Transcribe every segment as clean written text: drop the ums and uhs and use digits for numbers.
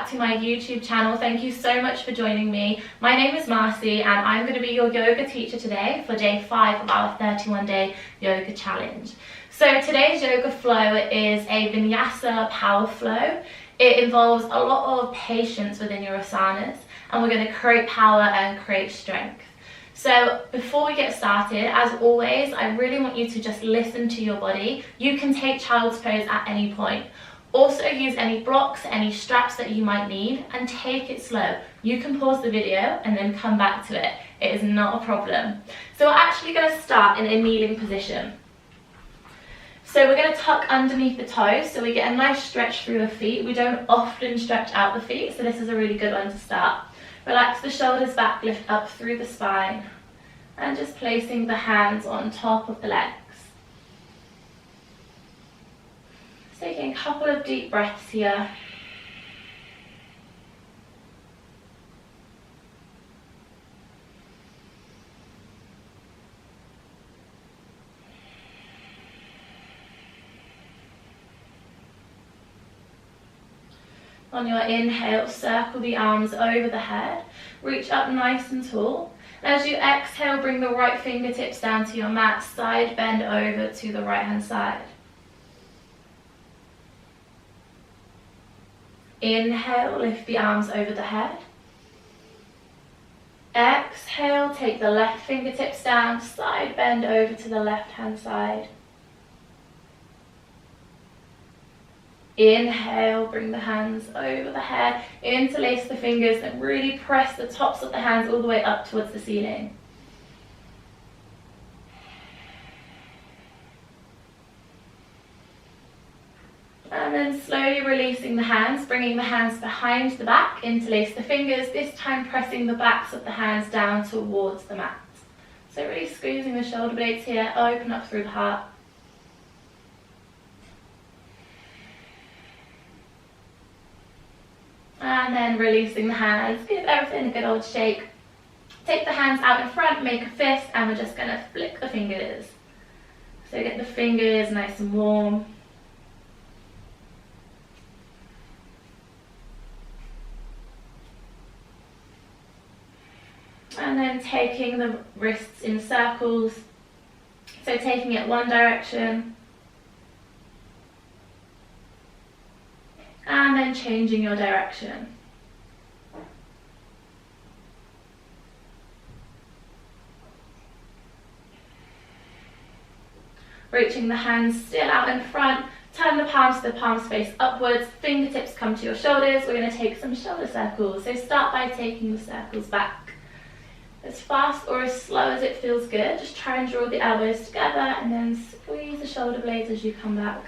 back to my YouTube channel. Thank you so much for joining me. My name is Marcie and I'm going to be your yoga teacher today for day 5 of our 31-day yoga challenge. So today's yoga flow is a Vinyasa power flow. It involves a lot of patience within your asanas, and we're going to create power and create strength. So before we get started, as always, I really want you to just listen to your body. You can take child's pose at any point. Also use any blocks, any straps that you might need, and take it slow. You can pause the video and then come back to it. It is not a problem. So we're actually going to start in a kneeling position. So we're going to tuck underneath the toes so we get a nice stretch through the feet. We don't often stretch out the feet, so this is a really good one to start. Relax the shoulders back, lift up through the spine, and just placing the hands on top of the legs. Taking a couple of deep breaths here. On your inhale, circle the arms over the head, reach up nice and tall. As you exhale, bring the right fingertips down to your mat, side bend over to the right hand side. Inhale, lift the arms over the head. Exhale, take the left fingertips down, side bend over to the left hand side. Inhale, bring the hands over the head, interlace the fingers and really press the tops of the hands all the way up towards the ceiling. And then slowly releasing the hands, bringing the hands behind the back, interlace the fingers, this time pressing the backs of the hands down towards the mat. So really squeezing the shoulder blades here, open up through the heart. And then releasing the hands, give everything a good old shake. Take the hands out in front, make a fist, and we're just going to flick the fingers. So get the fingers nice and warm. And then taking the wrists in circles. So taking it one direction. And then changing your direction. Reaching the hands still out in front, turn the palms to the palms face upwards, fingertips come to your shoulders. We're going to take some shoulder circles. So start by taking the circles back. As fast or as slow as it feels good, just try and draw the elbows together and then squeeze the shoulder blades as you come back.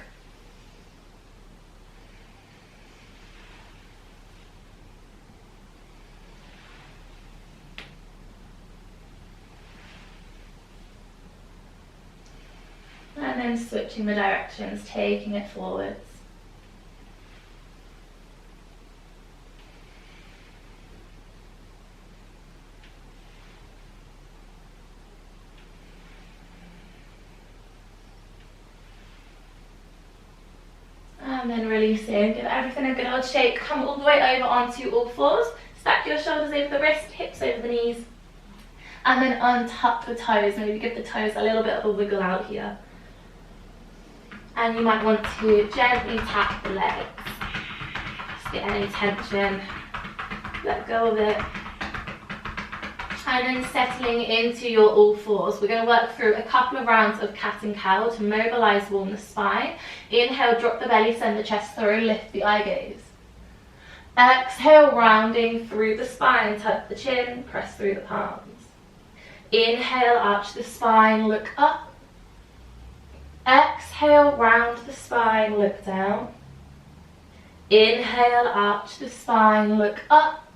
And then switching the directions, taking it forwards. And then releasing, give everything a good old shake, come all the way over onto all fours, stack your shoulders over the wrist, hips over the knees, and then untuck the toes, maybe give the toes a little bit of a wiggle out here. And you might want to gently tap the legs. Just get any tension, let go of it. And then settling into your all fours. We're going to work through a couple of rounds of cat and cow to mobilize, warm the spine. Inhale, drop the belly, send the chest through, lift the eye gaze. Exhale, rounding through the spine, tuck the chin, press through the palms. Inhale, arch the spine, look up. Exhale, round the spine, look down. Inhale, arch the spine, look up.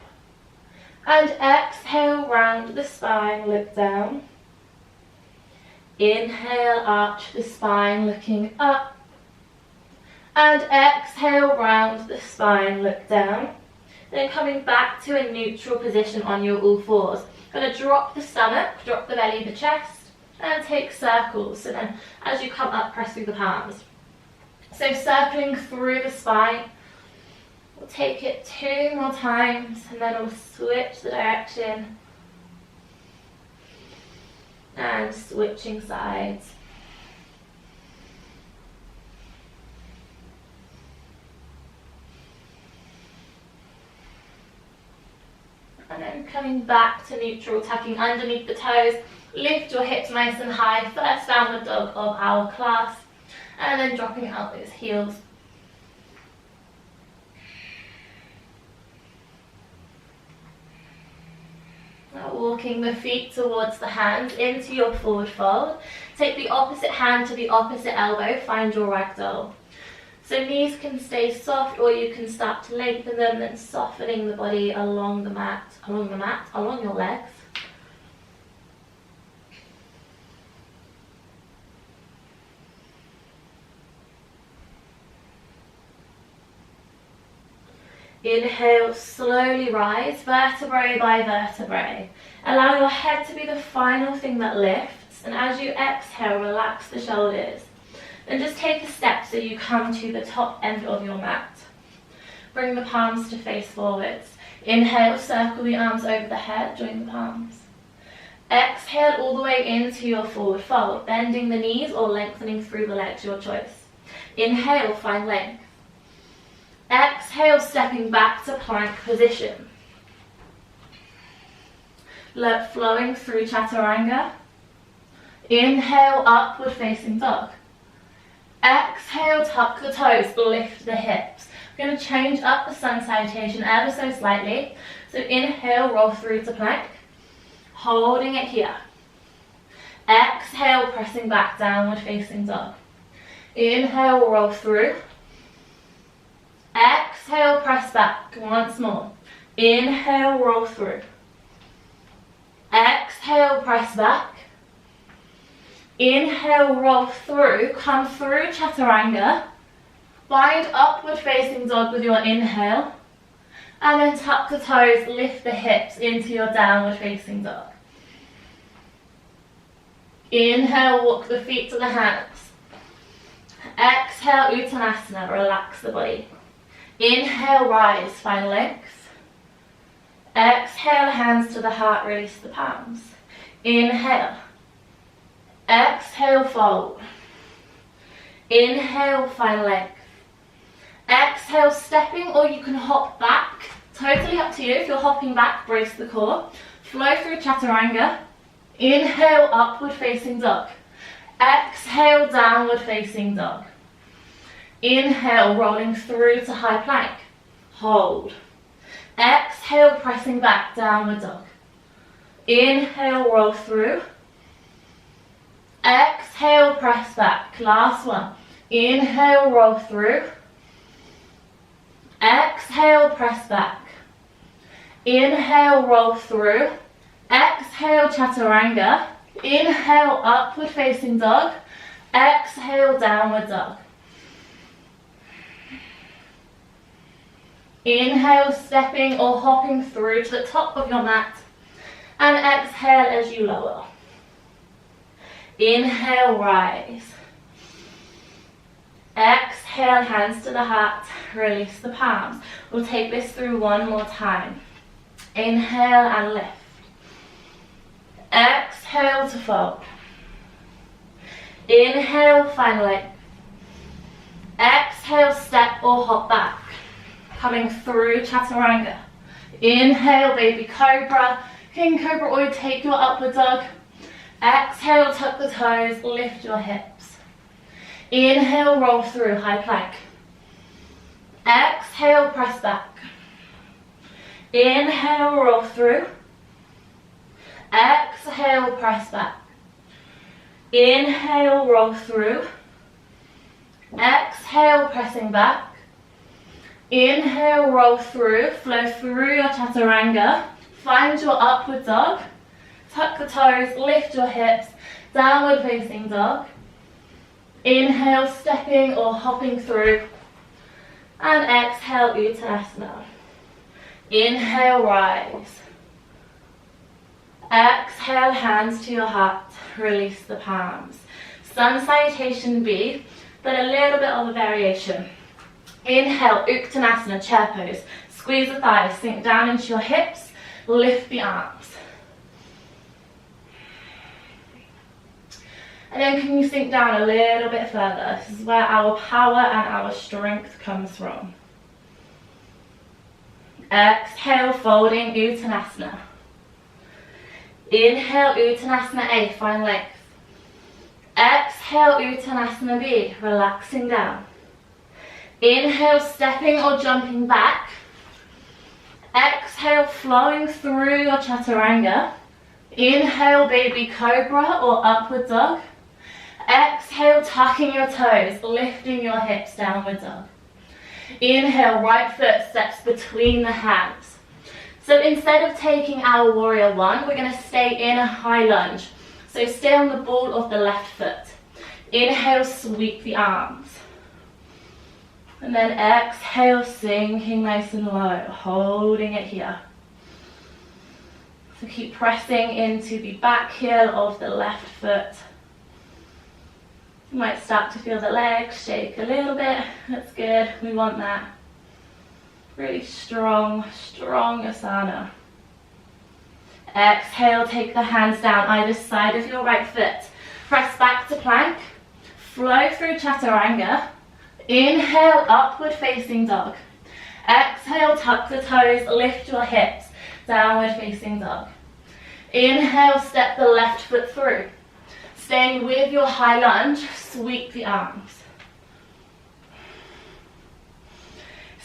And exhale, round the spine, look down. Inhale, arch the spine, looking up. And exhale, round the spine, look down. Then coming back to a neutral position on your all fours. Going to drop the stomach, drop the belly, the chest. And take circles. So then as you come up, press through the palms. So circling through the spine, We'll take it 2 more times and then we'll switch the direction and switching sides. And then coming back to neutral, tucking underneath the toes. Lift your hips nice and high. First downward dog of our class. And then dropping out those heels. Now walking the feet towards the hands into your forward fold. Take the opposite hand to the opposite elbow. Find your ragdoll. So knees can stay soft, or you can start to lengthen them, then softening the body along your legs. Inhale, slowly rise, vertebrae by vertebrae. Allow your head to be the final thing that lifts, and as you exhale, relax the shoulders. Then just take a step so you come to the top end of your mat. Bring the palms to face forwards. Inhale, circle the arms over the head, join the palms. Exhale all the way into your forward fold, bending the knees or lengthening through the legs, your choice. Inhale, find length. Exhale, stepping back to plank position. Flowing through chaturanga. Inhale, upward facing dog. Exhale, tuck the toes, lift the hips. We're going to change up the sun salutation ever so slightly. So inhale, roll through to plank. Holding it here. Exhale, pressing back, downward facing dog. Inhale, roll through. Exhale, press back. Once more. Inhale, roll through. Exhale, press back. Inhale, roll through, come through chaturanga. Find upward facing dog with your inhale. And then tuck the toes, lift the hips into your downward facing dog. Inhale, walk the feet to the hands. Exhale, Uttanasana, relax the body. Inhale, rise, find length. Exhale, hands to the heart, release the palms. Inhale. Exhale, fold. Inhale, find length. Exhale, stepping, or you can hop back. Totally up to you. If you're hopping back, brace the core. Flow through chaturanga. Inhale, upward facing dog. Exhale, downward facing dog. Inhale, rolling through to high plank. Hold. Exhale, pressing back, downward dog. Inhale, roll through. Exhale, press back. Last one. Inhale, roll through. Exhale, press back. Inhale, roll through. Exhale, chaturanga. Inhale, upward facing dog. Exhale, downward dog. Inhale, stepping or hopping through to the top of your mat. And exhale as you lower. Inhale, rise. Exhale, hands to the heart, release the palms. We'll take this through one more time. Inhale and lift. Exhale to fold. Inhale, find length. Exhale, step or hop back. Coming through chaturanga. Inhale, baby cobra, king cobra, or you take your upward dog. Exhale, tuck the toes, lift your hips. Inhale, roll through, high plank. Exhale, press back. Inhale, roll through. Exhale, press back. Inhale, roll through. Exhale, pressing back. Inhale, roll through, flow through your chaturanga. Find your upward dog. Tuck the toes, lift your hips, downward facing dog. Inhale, stepping or hopping through. And exhale, Uttanasana. Inhale, rise. Exhale, hands to your heart, release the palms. Sun salutation B, but a little bit of a variation. Inhale, Uttanasana, chair pose. Squeeze the thighs, sink down into your hips, lift the arms. And then can you sink down a little bit further? This is where our power and our strength comes from. Exhale, folding Uttanasana. Inhale, Uttanasana A, find length. Exhale, Uttanasana B, relaxing down. Inhale, stepping or jumping back. Exhale, flowing through your chaturanga. Inhale, baby cobra or upward dog. Exhale, tucking your toes, lifting your hips, downward dog. Inhale, right foot steps between the hands. So instead of taking our warrior one, we're going to stay in a high lunge. So stay on the ball of the left foot. Inhale, sweep the arms. And then exhale, sinking nice and low, holding it here. So keep pressing into the back heel of the left foot. You might start to feel the legs shake a little bit. That's good. We want that. Really strong, strong asana. Exhale, take the hands down either side of your right foot. Press back to plank. Flow through chaturanga. Inhale, upward facing dog. Exhale, tuck the toes, lift your hips. Downward facing dog. Inhale, step the left foot through. Staying with your high lunge, sweep the arms.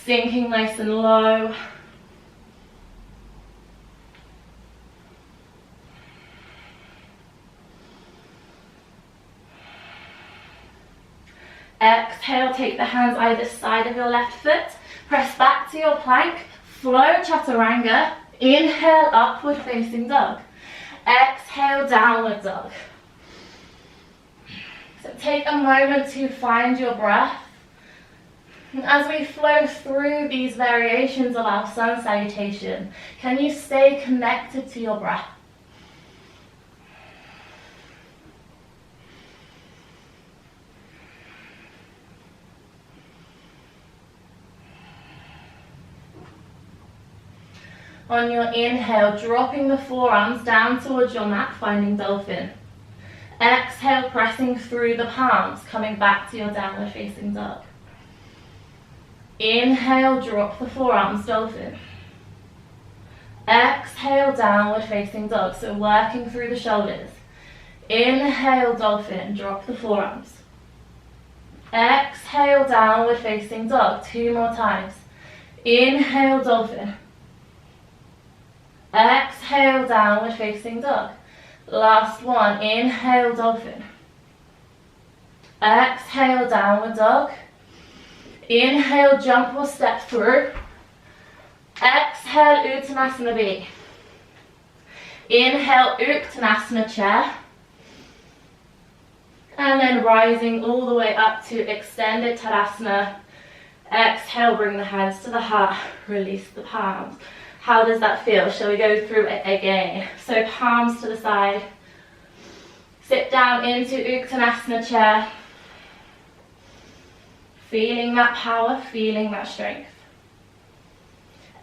Sinking nice and low. Exhale, take the hands either side of your left foot. Press back to your plank. Flow chaturanga. Inhale, upward facing dog. Exhale, downward dog. So take a moment to find your breath. And as we flow through these variations of our sun salutation, can you stay connected to your breath? On your inhale, dropping the forearms down towards your mat, finding dolphin. Exhale, pressing through the palms, coming back to your downward facing dog. Inhale, drop the forearms, dolphin. Exhale, downward facing dog, so working through the shoulders. Inhale, dolphin, drop the forearms. Exhale, downward facing dog, 2 more times. Inhale, dolphin. Exhale, downward facing dog. Last one, inhale, dolphin. Exhale, downward dog. Inhale, jump or step through. Exhale, Uttanasana B. Inhale, Uttanasana chair. And then rising all the way up to extended Tadasana. Exhale, bring the hands to the heart, release the palms. How does that feel? Shall we go through it again? So palms to the side. Sit down into Uttanasana chair. Feeling that power, feeling that strength.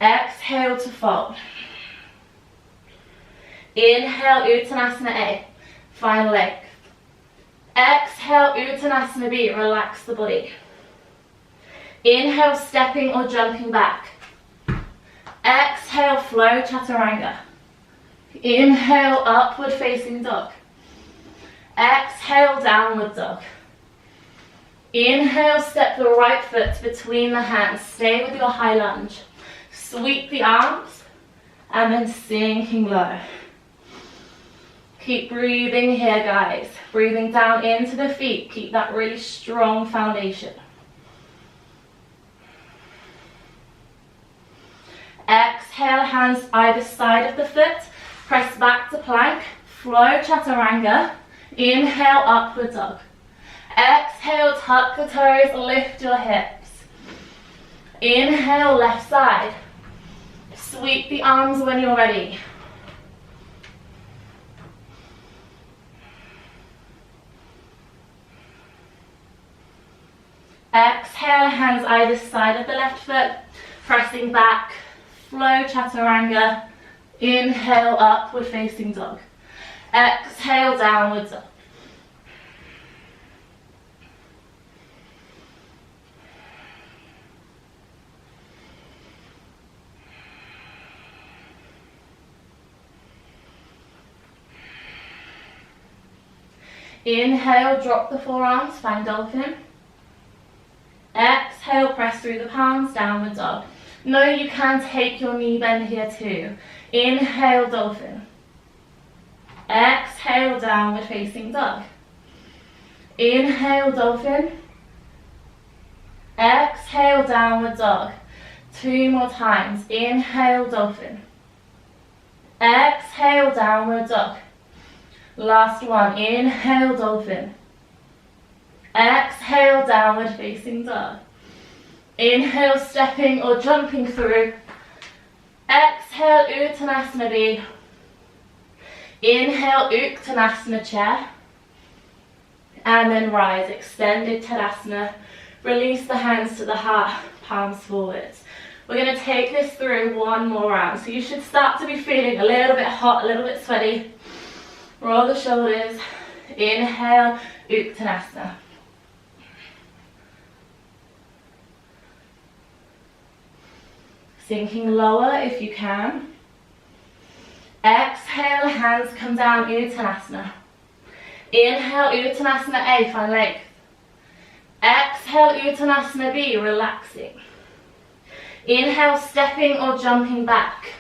Exhale to fold. Inhale, Uttanasana A. Find length. Exhale, Uttanasana B. Relax the body. Inhale, stepping or jumping back. Exhale, flow chaturanga. Inhale, upward facing dog. Exhale, downward dog. Inhale, step the right foot between the hands. Stay with your high lunge. Sweep the arms and then sinking low. Keep breathing here, guys. Breathing down into the feet. Keep that really strong foundation. Exhale, hands either side of the foot. Press back to plank. Flow chaturanga. Inhale, upward dog. Exhale, tuck the toes, lift your hips. Inhale, left side. Sweep the arms when you're ready. Exhale, hands either side of the left foot, pressing back, flow chaturanga. Inhale, upward facing dog. Exhale, downward dog. Inhale, drop the forearms, find dolphin. Exhale, press through the palms, downward dog. No, you can take your knee bend here too. Inhale, dolphin. Exhale, downward facing dog. Inhale, dolphin. Exhale, downward dog. 2 more times. Inhale, dolphin. Exhale, downward dog. Last one. Inhale, dolphin. Exhale, downward facing dog. Inhale, stepping or jumping through. Exhale, Uttanasana B. Inhale, Uttanasana chair. And then rise, extended Tadasana. Release the hands to the heart, palms forwards. We're going to take this through one more round. So you should start to be feeling a little bit hot, a little bit sweaty. Roll the shoulders. Inhale, Uttanasana. Sinking lower if you can. Exhale, hands come down, Uttanasana. Inhale, Uttanasana A, find length. Exhale, Uttanasana B, relaxing. Inhale, stepping or jumping back.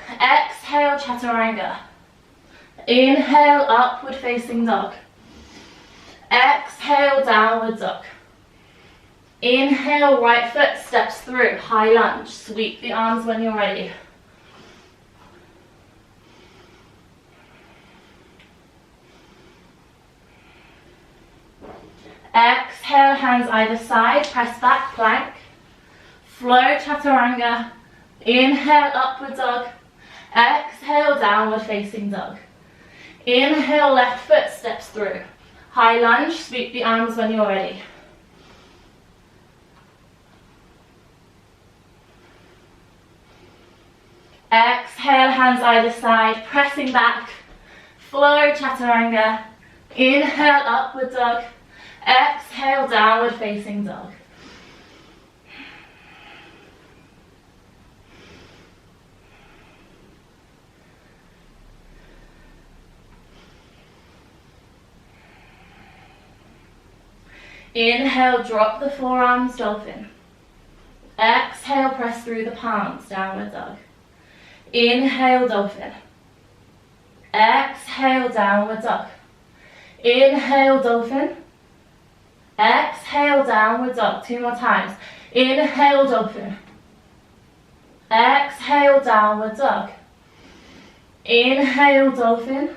Exhale, chaturanga. Inhale, upward facing dog. Exhale, downward dog. Inhale, right foot steps through, high lunge. Sweep the arms when you're ready. Exhale, hands either side, press back, plank. Flow chaturanga. Inhale, upward dog. Exhale, downward facing dog. Inhale, left foot steps through. High lunge, sweep the arms when you're ready. Exhale, hands either side, pressing back. Flow chaturanga. Inhale, upward dog. Exhale, downward facing dog. Inhale, drop the forearms, dolphin. Exhale, press through the palms, downward dog. Inhale, dolphin. Exhale, downward dog. Inhale, dolphin. Exhale, downward dog. 2 more times. Inhale, dolphin. Exhale, downward dog. Inhale, dolphin.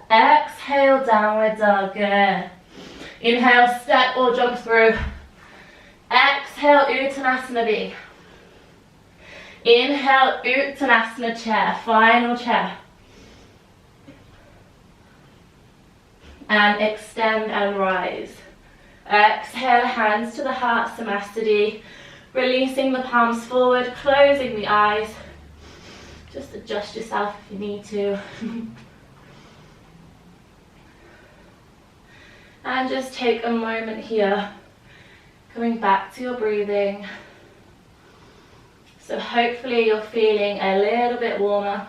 Exhale, downward dog. Good. Inhale, step or jump through. Exhale, Uttanasana B. Inhale, Uttanasana chair, final chair. And extend and rise. Exhale, hands to the heart, Samastiti. Releasing the palms forward, closing the eyes. Just adjust yourself if you need to. And just take a moment here, coming back to your breathing. So hopefully you're feeling a little bit warmer.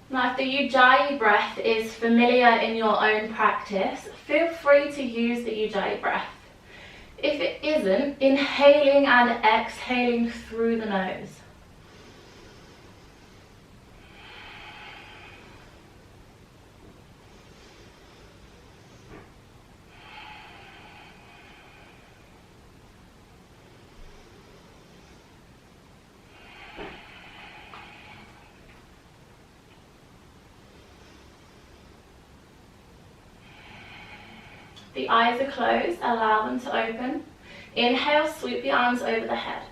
Now, if the Ujjayi breath is familiar in your own practice, feel free to use the Ujjayi breath. If it isn't, inhaling and exhaling through the nose. The eyes are closed, allow them to open. Inhale, sweep the arms over the head.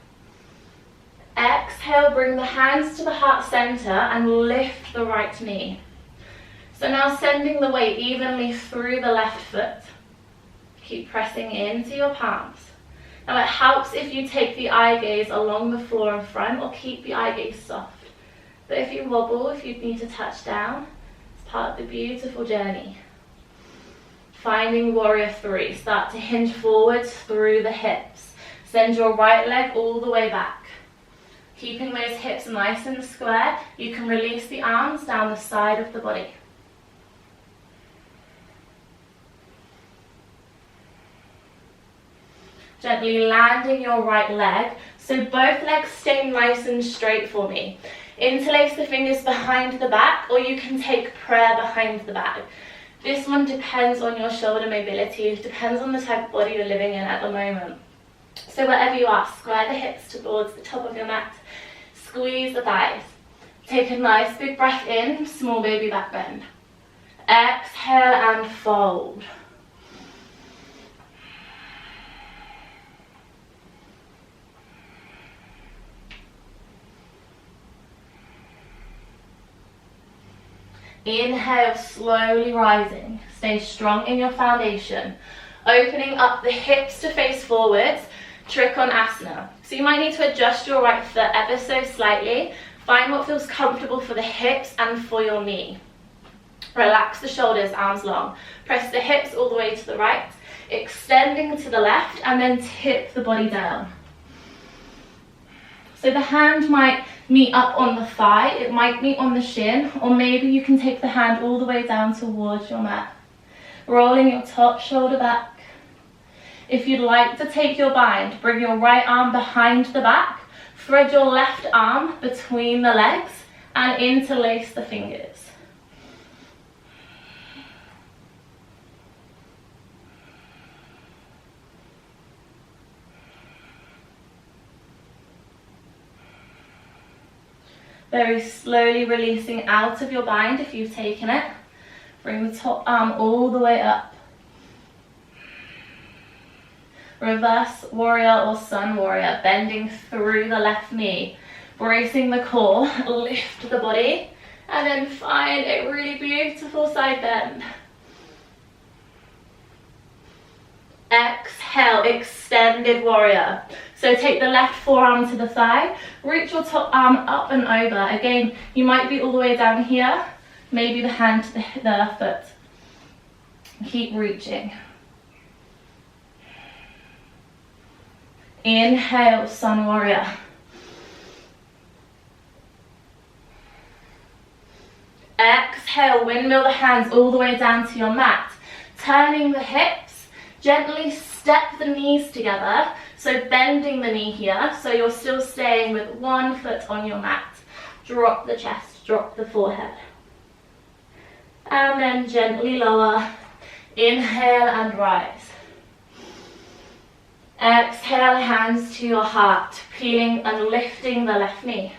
Exhale, bring the hands to the heart center and lift the right knee. So now sending the weight evenly through the left foot. Keep pressing into your palms. Now it helps if you take the eye gaze along the floor in front, or keep the eye gaze soft. But if you wobble, if you need to touch down, it's part of the beautiful journey. Finding warrior three. Start to hinge forwards through the hips. Send your right leg all the way back. Keeping those hips nice and square, you can release the arms down the side of the body. Gently landing your right leg, so both legs stay nice and straight for me. Interlace the fingers behind the back, or you can take prayer behind the back. This one depends on your shoulder mobility, it depends on the type of body you're living in at the moment. So wherever you are, square the hips towards the top of your mat, squeeze the thighs. Take a nice big breath in, small baby back bend. Exhale and fold. Inhale, slowly rising. Stay strong in your foundation. Opening up the hips to face forwards, Trikonasana. So you might need to adjust your right foot ever so slightly. Find what feels comfortable for the hips and for your knee. Relax the shoulders, arms long. Press the hips all the way to the right, extending to the left, and then tip the body down. So the hand might meet up on the thigh, it might meet on the shin, or maybe you can take the hand all the way down towards your mat. Rolling your top shoulder back. If you'd like to take your bind, bring your right arm behind the back, thread your left arm between the legs, and interlace the fingers. Very slowly releasing out of your bind if you've taken it. Bring the top arm all the way up. Reverse warrior or sun warrior, bending through the left knee. Bracing the core, lift the body, and then find a really beautiful side bend. Exhale, extended warrior. So take the left forearm to the thigh, reach your top arm up and over. Again, you might be all the way down here, maybe the hand to the foot. Keep reaching. Inhale, sun warrior. Exhale, windmill the hands all the way down to your mat. Turning the hips, gently step the knees together. So bending the knee here, so you're still staying with one foot on your mat. Drop the chest, drop the forehead. And then gently lower. Inhale and rise. Exhale, hands to your heart, peeling and lifting the left knee.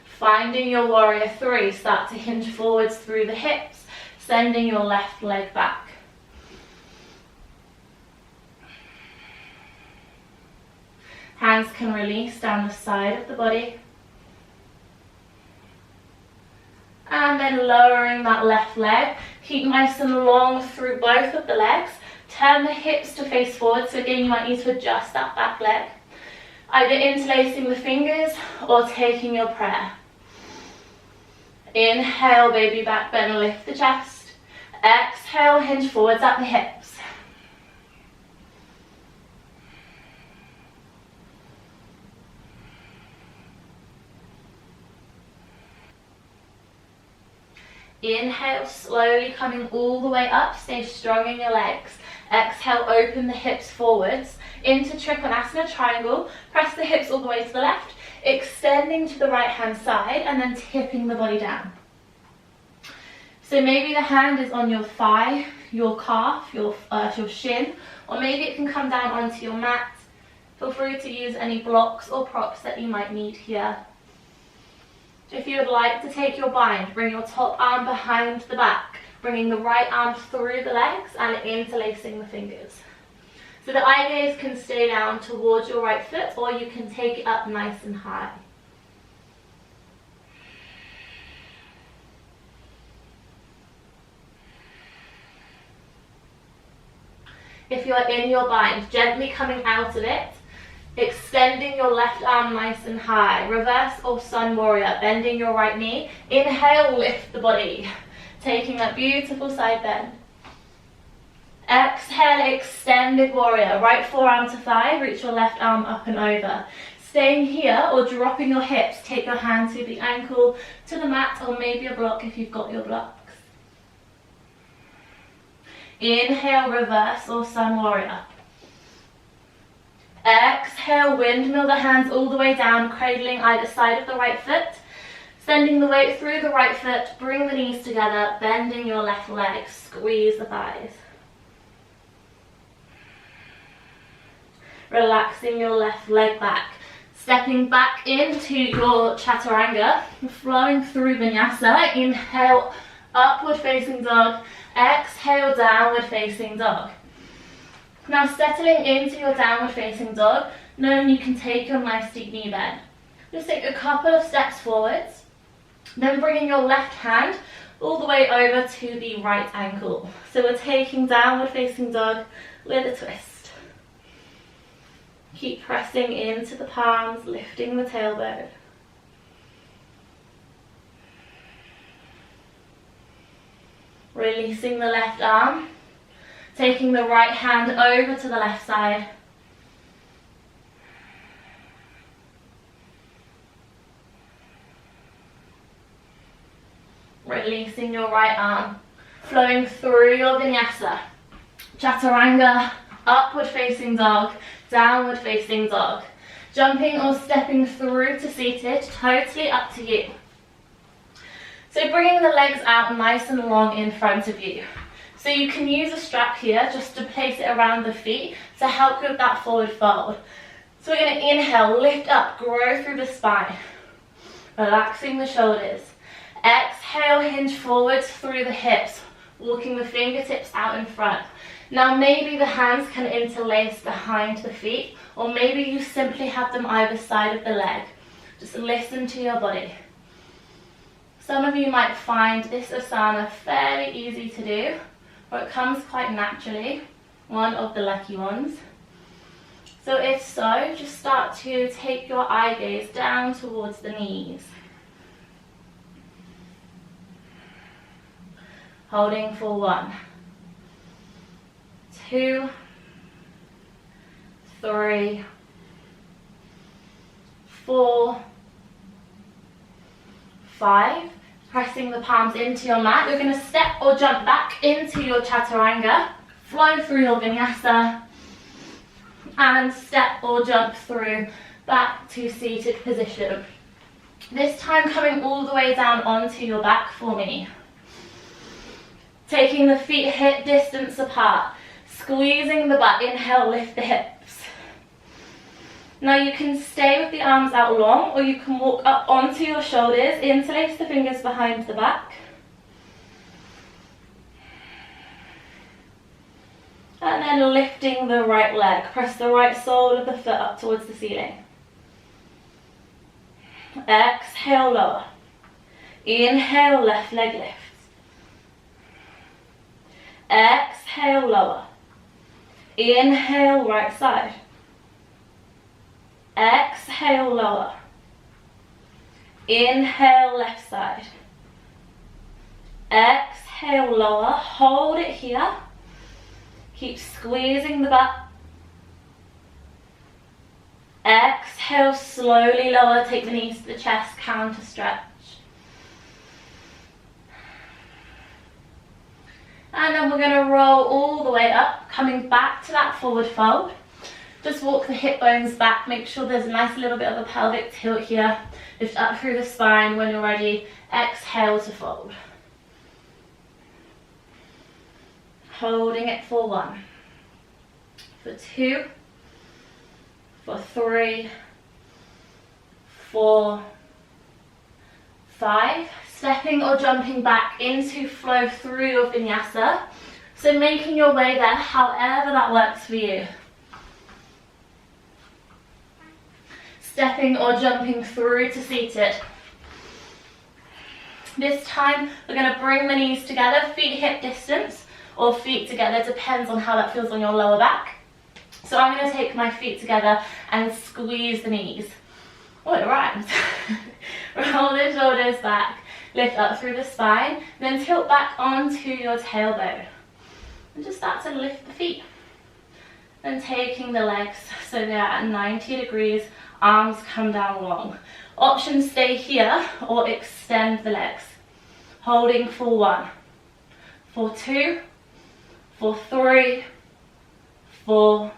Finding your warrior three, start to hinge forwards through the hips, sending your left leg back. Hands can release down the side of the body. And then lowering that left leg. Keep nice and long through both of the legs. Turn the hips to face forward. So again, you might need to adjust that back leg. Either interlacing the fingers or taking your prayer. Inhale, baby back bend, lift the chest. Exhale, hinge forwards at the hips. Inhale, slowly coming all the way up, stay strong in your legs. Exhale, open the hips forwards into Trikonasana, triangle. Press the hips all the way to the left, extending to the right hand side and then tipping the body down. So maybe the hand is on your thigh, your calf, your shin, or maybe it can come down onto your mat. Feel free to use any blocks or props that you might need here. If you would like to take your bind, bring your top arm behind the back, bringing the right arm through the legs and interlacing the fingers. So the eye gaze can stay down towards your right foot, or you can take it up nice and high. if you're in your bind, gently coming out of it, extending your left arm nice and high. Reverse or sun warrior, bending your right knee. Inhale, lift the body, taking that beautiful side bend. Exhale, extended warrior, right forearm to thigh, reach your left arm up and over. Staying here or dropping your hips, take your hand to the ankle, to the mat, or maybe a block if you've got your blocks. Inhale, reverse or sun warrior. Exhale, windmill the hands all the way down, cradling either side of the right foot. Sending the weight through the right foot, bring the knees together, bending your left leg, squeeze the thighs. Relaxing your left leg back. Stepping back into your chaturanga, flowing through vinyasa. Inhale, upward facing dog. Exhale, downward facing dog. Now settling into your downward facing dog, knowing you can take your nice deep knee bend. Just take a couple of steps forwards, then bringing your left hand all the way over to the right ankle. So we're taking downward facing dog with a twist. Keep pressing into the palms, lifting the tailbone. Releasing the left arm, taking the right hand over to the left side. Releasing your right arm, flowing through your vinyasa. Chaturanga, upward facing dog, downward facing dog. Jumping or stepping through to seated, totally up to you. So bringing the legs out nice and long in front of you. So you can use a strap here just to place it around the feet to help with that forward fold. So we're going to inhale, lift up, grow through the spine. Relaxing the shoulders. Exhale, hinge forwards through the hips, walking the fingertips out in front. Now maybe the hands can interlace behind the feet, or maybe you simply have them either side of the leg. Just listen to your body. Some of you might find this asana fairly easy to do, or it comes quite naturally, one of the lucky ones. So if so, just start to take your eye gaze down towards the knees. Holding for 1, 2, 3, 4, 5. Pressing the palms into your mat. You're going to step or jump back into your chaturanga, flow through your vinyasa, and step or jump through back to seated position. This time coming all the way down onto your back for me. Taking the feet hip distance apart, squeezing the butt. Inhale, lift the hips. Now you can stay with the arms out long, or you can walk up onto your shoulders, interlace the fingers behind the back. And then lifting the right leg. Press the right sole of the foot up towards the ceiling. Exhale, lower. Inhale, left leg lifts. Exhale, lower. Inhale, right side. Exhale, lower. Inhale, left side. Exhale, lower. Hold it here. Keep squeezing the butt. Exhale, slowly lower. Take the knees to the chest, counter stretch. And then we're going to roll all the way up, coming back to that forward fold. Just walk the hip bones back, make sure there's a nice little bit of a pelvic tilt here. Lift up through the spine. When you're ready, exhale to fold. Holding it for 1, for 2, for 3, 4, 5. Stepping or jumping back into flow through your vinyasa. So making your way there however that works for you. Stepping or jumping through to seated. This time we're going to bring the knees together, feet hip distance, or feet together, depends on how that feels on your lower back. So I'm going to take my feet together and squeeze the knees. Oh, it rhymes. Roll the shoulders back, lift up through the spine, then tilt back onto your tailbone. And just start to lift the feet. Then taking the legs so they're at 90 degrees, arms come down long. Options stay here or extend the legs. Holding for 1, for 2, for 3, 4,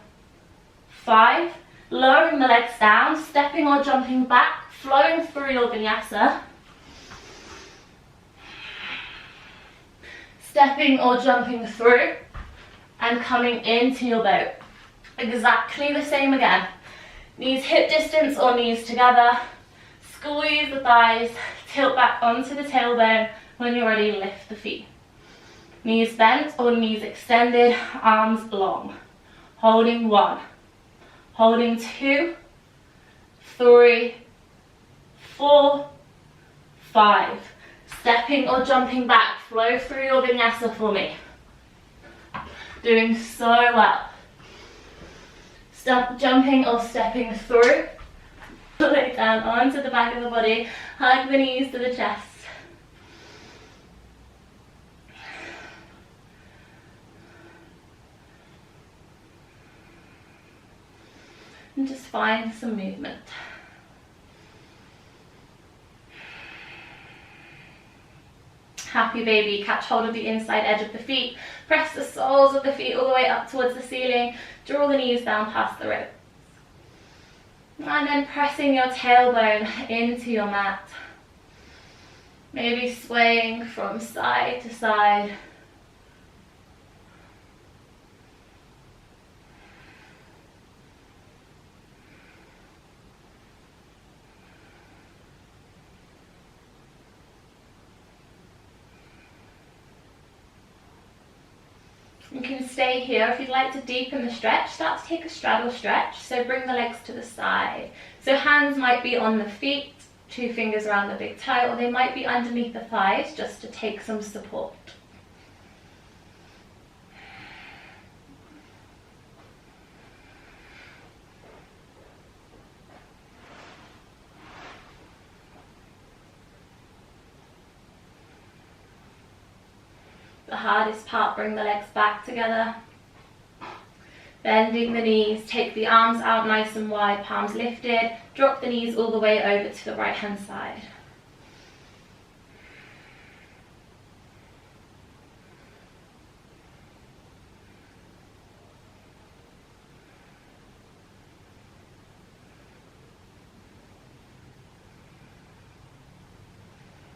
5. Lowering the legs down, stepping or jumping back, flowing through your vinyasa. Stepping or jumping through and coming into your boat. Exactly the same again. Knees hip distance or knees together. Squeeze the thighs, tilt back onto the tailbone. When you're ready, lift the feet. Knees bent or knees extended, arms long. Holding 1, holding 2, 3, 4, 5. Stepping or jumping back, flow through your vinyasa for me. Doing so well. Stop jumping or stepping through. Pull it down onto the back of the body, hug the knees to the chest. And just find some movement. Happy baby, catch hold of the inside edge of the feet. Press the soles of the feet all the way up towards the ceiling. Draw the knees down past the ribs. And then pressing your tailbone into your mat. Maybe swaying from side to side. You can stay here. If you'd like to deepen the stretch, start to take a straddle stretch. So bring the legs to the side. So hands might be on the feet, 2 fingers around the big toe, or they might be underneath the thighs just to take some support. The hardest part, bring the legs back together. Bending the knees, take the arms out nice and wide, palms lifted. Drop the knees all the way over to the right hand side.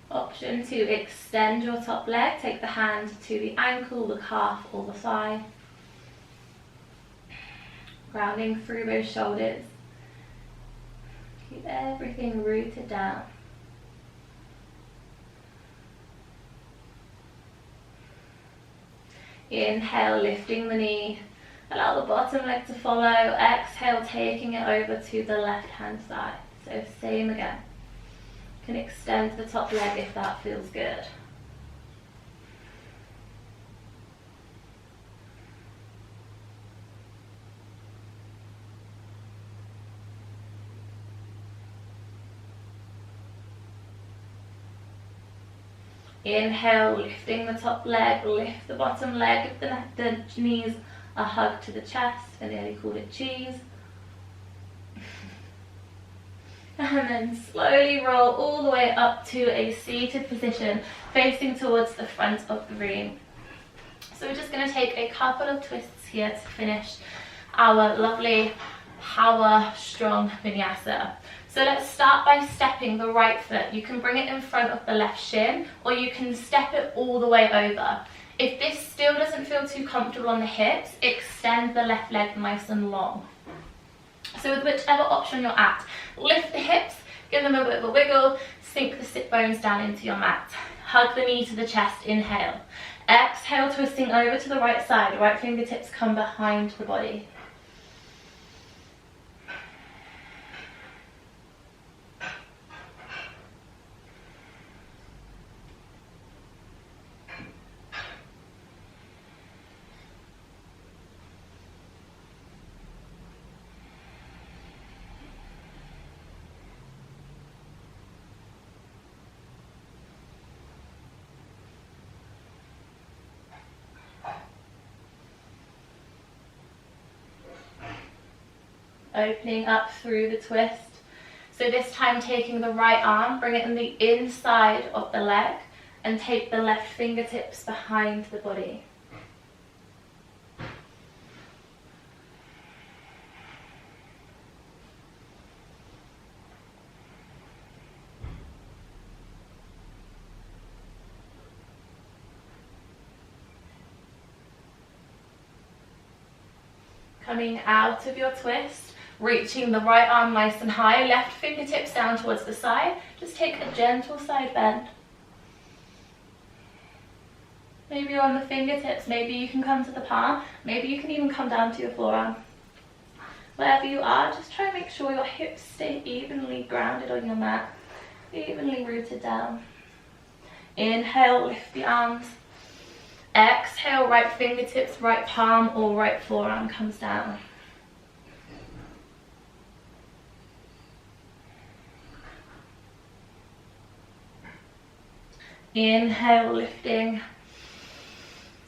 Option to extend your top leg, take the hand to the ankle, the calf or the thigh. Grounding through those shoulders. Keep everything rooted down. Inhale, lifting the knee. Allow the bottom leg to follow. Exhale, taking it over to the left hand side. So same again. You can extend the top leg if that feels good. Inhale, lifting the top leg, lift the bottom leg, give the knees a hug to the chest. I nearly called it cheese. And then slowly roll all the way up to a seated position, facing towards the front of the room. So we're just going to take a couple of twists here to finish our lovely power strong vinyasa. So let's start by stepping the right foot. You can bring it in front of the left shin, or you can step it all the way over. If this still doesn't feel too comfortable on the hips, extend the left leg nice and long. So with whichever option you're at, lift the hips, give them a bit of a wiggle, sink the sit bones down into your mat. Hug the knee to the chest, inhale. Exhale, twisting over to the right side, right fingertips come behind the body. Opening up through the twist. So this time taking the right arm, bring it in the inside of the leg and take the left fingertips behind the body. Coming out of your twist, reaching the right arm nice and high, left fingertips down towards the side. Just take a gentle side bend. Maybe you're on the fingertips, maybe you can come to the palm, maybe you can even come down to your forearm. Wherever you are, just try and make sure your hips stay evenly grounded on your mat, evenly rooted down. Inhale, lift the arms. Exhale, right fingertips, right palm or right forearm comes down. Inhale, lifting.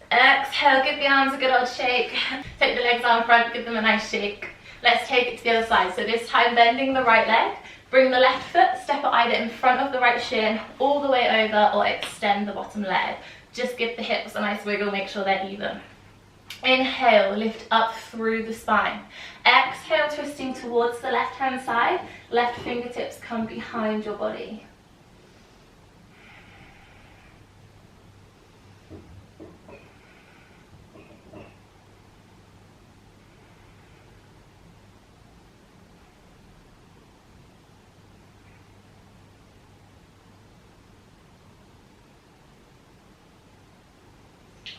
Exhale, give the arms a good old shake. Take the legs out front, give them a nice shake. Let's take it to the other side. So this time bending the right leg, bring the left foot, step it either in front of the right shin, all the way over, or extend the bottom leg. Just give the hips a nice wiggle, make sure they're even. Inhale, lift up through the spine. Exhale, twisting towards the left hand side. Left fingertips come behind your body.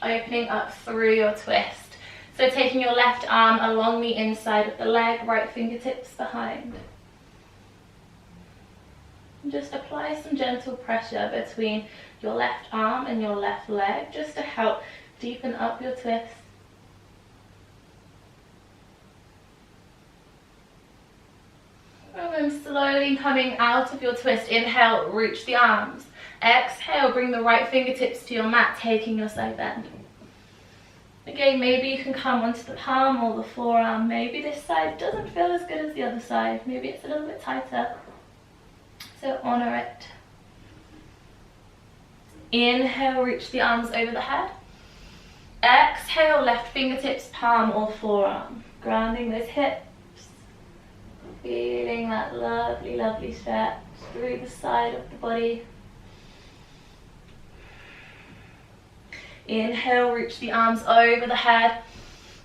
Opening up through your twist. So taking your left arm along the inside of the leg, right fingertips behind. And just apply some gentle pressure between your left arm and your left leg just to help deepen up your twist. And then slowly coming out of your twist, inhale, reach the arms. Exhale, bring the right fingertips to your mat, taking your side bend. Again, maybe you can come onto the palm or the forearm. Maybe this side doesn't feel as good as the other side. Maybe it's a little bit tighter. So honor it. Inhale, reach the arms over the head. Exhale, left fingertips, palm or forearm. Grounding those hips. Feeling that lovely, lovely stretch through the side of the body. Inhale, reach the arms over the head.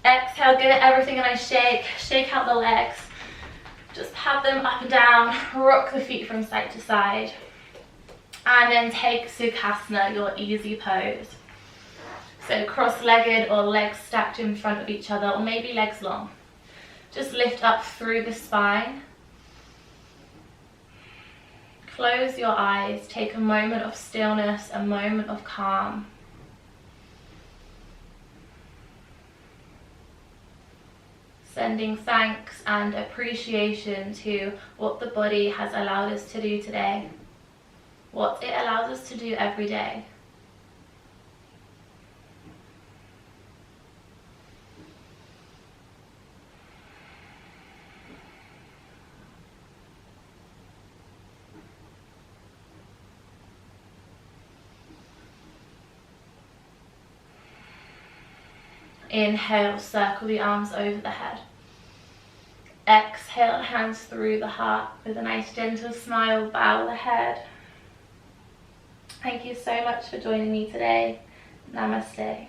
Exhale, give everything a nice shake. Shake out the legs. Just pat them up and down. Rock the feet from side to side. And then take Sukhasana, your easy pose. So cross-legged or legs stacked in front of each other, or maybe legs long. Just lift up through the spine. Close your eyes. Take a moment of stillness, a moment of calm. Sending thanks and appreciation to what the body has allowed us to do today, what it allows us to do every day. Inhale, circle the arms over the head. Exhale, hands through the heart with a nice gentle smile, bow the head. Thank you so much for joining me today. Namaste.